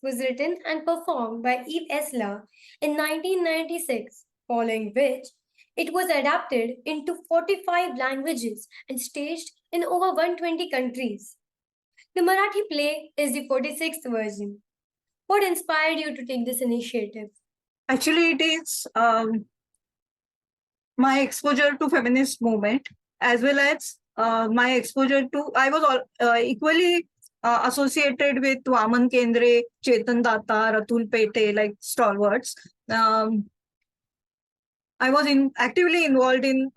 was written and performed by Eve Esler in 1996, following which it was adapted into 45 languages and staged in over 120 countries. The Marathi play is the 46th version. What inspired you to take this initiative? Actually, it is my exposure to feminist movement as well as my exposure to I was equally associated with Vaman Kendre, Chetan Datta, Ratul Pete, like stalwarts. Um, I was actively involved in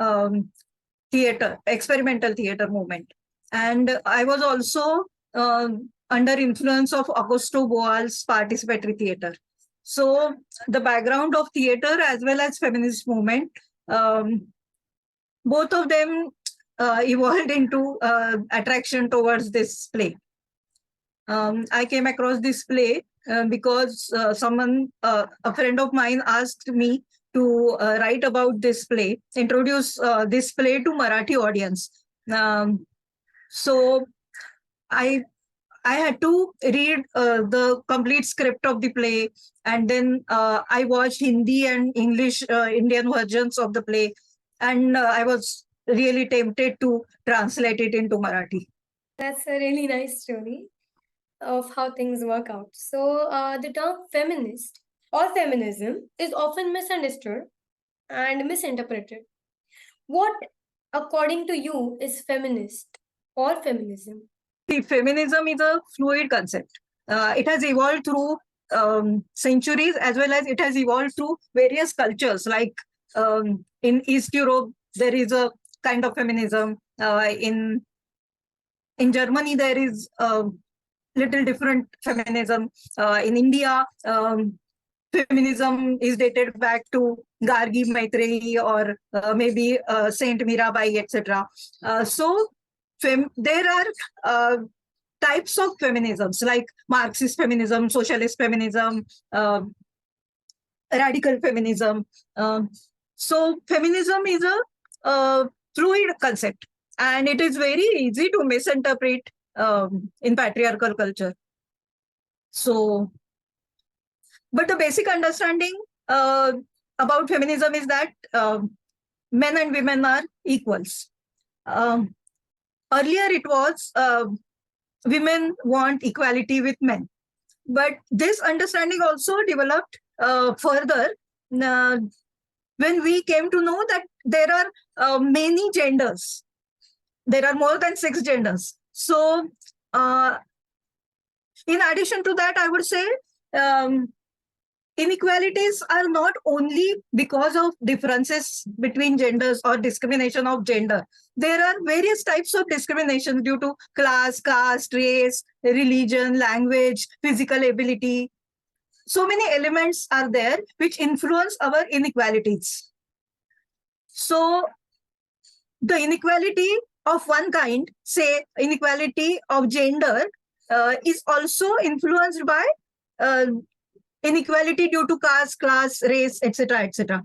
theater, experimental theater movement, and I was also under influence of Augusto Boal's participatory theater. So the background of theater as well as feminist movement, um, both of them evolved into attraction towards this play. I came across this play because a friend of mine asked me to write about this play, introduce this play to Marathi audience. So I I had to read the complete script of the play, and then I watched Hindi and English Indian versions of the play, and I was really tempted to translate it into Marathi. That's a really nice story of how things work out. So, the term feminist or feminism is often misunderstood and misinterpreted. What, according to you, is feminist or feminism? See, feminism is a fluid concept. It has evolved through centuries as well as it has evolved through various cultures. Like in East Europe, there is a kind of feminism. In Germany, there is a little different feminism. In India, feminism is dated back to Gargi Maitreyi or maybe Saint Mirabai, etc. So there are types of feminisms like Marxist feminism, socialist feminism, radical feminism. So feminism is a fluid concept, and it is very easy to misinterpret in patriarchal culture. So, but the basic understanding about feminism is that men and women are equals. Um, Earlier, it was women want equality with men. But this understanding also developed further when we came to know that there are many genders. There are more than 6 genders. So, in addition to that, I would say um, inequalities are not only because of differences between genders or discrimination of gender. There are various types of discrimination due to class, caste, race, religion, language, physical ability. So many elements are there which influence our inequalities. So the inequality of one kind, say inequality of gender, is also influenced by uh, inequality due to caste, class, race, etc., etc.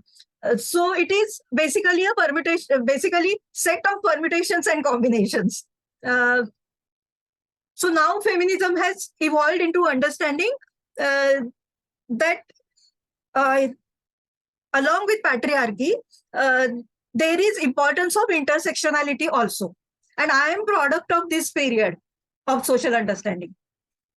So it is basically a permutation, basically set of permutations and combinations. Uh, so now feminism has evolved into understanding uh, that uh, along with patriarchy, uh, there is importance of intersectionality also. And I am product of this period of social understanding.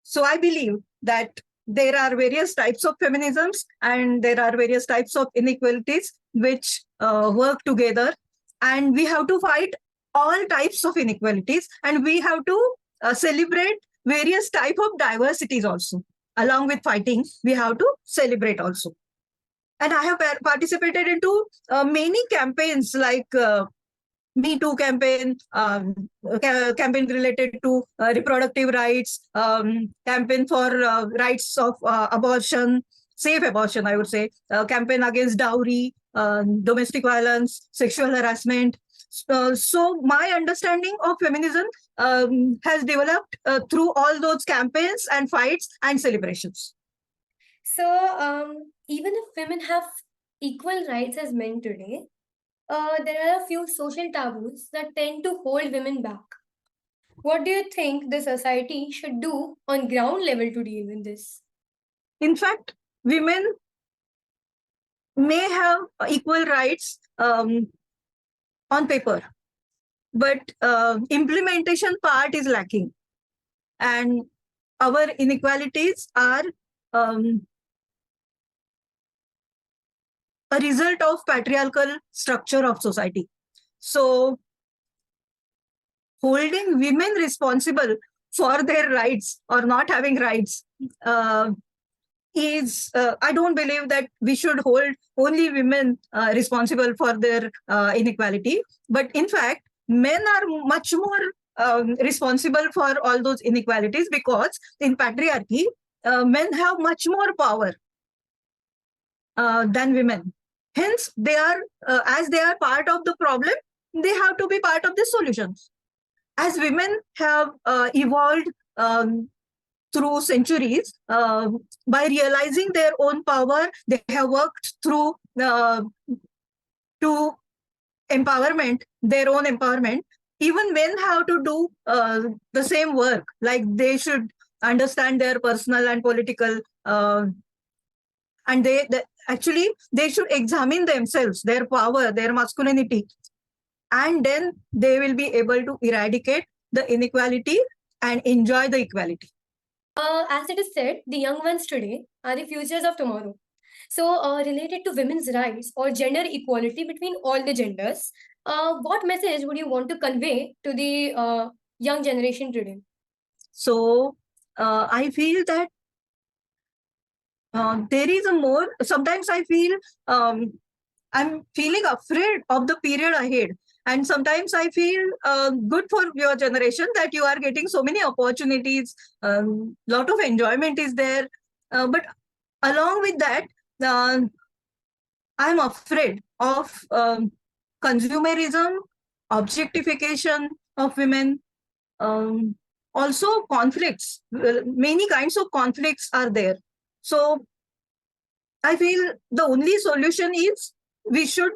So I believe that there are various types of feminisms and there are various types of inequalities which work together. And we have to fight all types of inequalities, and we have to celebrate various type of diversities also. Along with fighting, we have to celebrate also. And I have participated into many campaigns like Me Too campaign, campaign related to reproductive rights, campaign for rights of abortion, safe abortion, I would say, campaign against dowry, domestic violence, sexual harassment. So my understanding of feminism has developed through all those campaigns and fights and celebrations. So, even if women have equal rights as men today, there are a few social taboos that tend to hold women back. What do you think the society should do on ground level to deal with this? In fact, women may have equal rights on paper, but implementation part is lacking. And our inequalities are um, a result of patriarchal structure of society. So holding women responsible for their rights or not having rights uh, is I don't believe that we should hold only women responsible for their inequality, but in fact men are much more responsible for all those inequalities, because in patriarchy men have much more power than women. Hence they are as they are part of the problem, they have to be part of the solutions. As women have evolved through centuries, by realizing their own power, they have worked through to empowerment, their own empowerment. Even men have to do the same work, like they should understand their personal and political and they actually they should examine themselves, their power, their masculinity, and then they will be able to eradicate the inequality and enjoy the equality. As it is said, the young ones today are the futures of tomorrow. So, related to women's rights or gender equality between all the genders, what message would you want to convey to the young generation today? So I feel that there is a more, sometimes I feel I'm feeling afraid of the period ahead. And sometimes I feel good for your generation that you are getting so many opportunities, lot of enjoyment is there. But along with that, uh, I'm afraid of consumerism, objectification of women, also conflicts. Many kinds of conflicts are there. So I feel the only solution is we should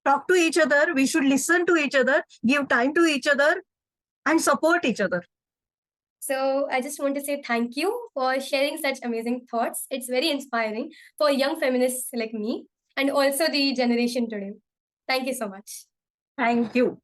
talk to each other, we should listen to each other, give time to each other, and support each other. So, I just want to say thank you for sharing such amazing thoughts. It's very inspiring for young feminists like me and also the generation today. Thank you so much. Thank you.